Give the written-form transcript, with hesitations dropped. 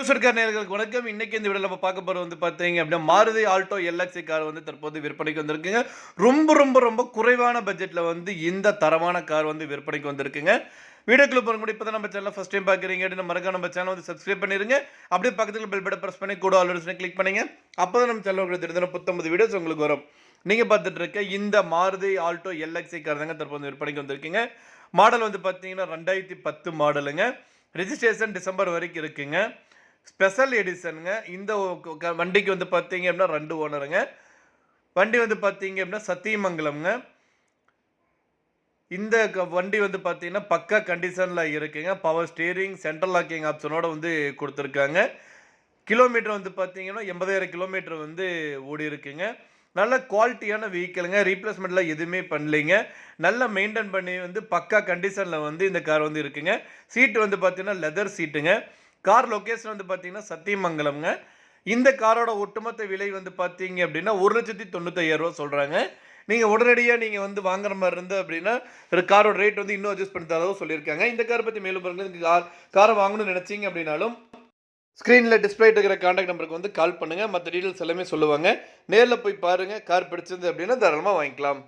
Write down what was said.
சர்க்கார் நேயர்களுக்கு வணக்கம். இன்னைக்கு இந்த வீடியோல நம்ம பார்க்க போறது வந்து பார்த்தீங்க அப்படின்னா, மாருதி ஆல்டோ எல்எக்ஸ்ஐ கார் வந்து தற்போது விற்பனைக்கு வந்திருக்குங்க. ரொம்ப குறைவான பட்ஜெட்ல வந்து இந்த தரமான கார் வந்து விற்பனைக்கு வந்திருக்குங்க. வீடியோக்குள்ள போறதுக்கு முன்னாடி இப்பதான் நம்ம சேனலை ஃபர்ஸ்ட் டைம் பார்க்குறீங்க அப்படின்னா மறக்காம நம்ம சேனலை வந்து சப்ஸ்கிரைப் பண்ணிருங்க. அப்படியே பக்கத்துல பெல் பட்டன் பிரஸ் பண்ணி கூட ஆல் ஆப்ஷனை கிளிக் பண்ணுங்க. அப்பதான் நம்ம சேனலோட தினந்தோறும் புத்தம்பது வீடியோஸ் உங்களுக்கு வரும். நீங்க பார்த்துட்டு இருக்க இந்த மாருதி ஆல்டோ எல்எக்ஸ்ஐ கார் தாங்க தற்போது விற்பனைக்கு வந்திருக்குங்க. மாடல் வந்து பார்த்தீங்கன்னா 2010 மாடலுங்க. ரெஜிஸ்ட்ரேஷன் டிசம்பர் வரைக்கும் இருக்குங்க. ஸ்பெஷல் எடிஷனுங்க. இந்த வண்டிக்கு வந்து பார்த்தீங்க அப்படின்னா 2 ஓனருங்க. வண்டி வந்து பார்த்தீங்க அப்படின்னா சத்தியமங்கலம்ங்க. இந்த வண்டி வந்து பார்த்தீங்கன்னா பக்கா கண்டிஷன்ல இருக்குங்க. பவர் ஸ்டீரிங், சென்ட்ரல் லாக்கிங் ஆப்ஷனோட வந்து குடுத்துருக்காங்க. கிலோமீட்டர் வந்து பார்த்தீங்கன்னா 80,000 கிலோமீட்டர் வந்து ஓடியிருக்குங்க. நல்ல குவாலிட்டியான வெஹிக்கிளுங்க. ரீப்ளேஸ்மெண்ட்லாம் எதுவுமே பண்ணலைங்க. நல்லா மெயின்டெயின் பண்ணி வந்து பக்கா கண்டிஷன்ல வந்து இந்த கார் வந்து இருக்குங்க. சீட் வந்து பார்த்தீங்கன்னா லெதர் சீட்டுங்க. கார் லொகேஷன் வந்து பார்த்தீங்கன்னா சத்தியமங்கலம்ங்க. இந்த காரோட ஒட்டுமொத்த விலை வந்து பார்த்தீங்க அப்படின்னா ரூ. 1,95,000 சொல்றாங்க. நீங்க உடனடியா நீங்க வந்து வாங்குற மாரி இருந்து அப்படின்னா, காரோட ரேட் வந்து இன்னும் அட்ஜஸ்ட் பண்ணி தரதா சொல்லியிருக்காங்க. இந்த கார பத்தி மேலும் பாருங்க. கார வாங்கணும்னு நினைச்சீங்க அப்படின்னாலும், ஸ்க்ரீன்ல டிஸ்ப்ளே இருக்கிற கான்டாக்ட் நம்பருக்கு வந்து கால் பண்ணுங்க. மத்த டீடைல்ஸ் எல்லாமே சொல்லுவாங்க. நேர்ல போய் பாருங்க. கார் பிடிச்சிருந்து அப்படின்னா தாராளமா வாங்கிக்கலாம்.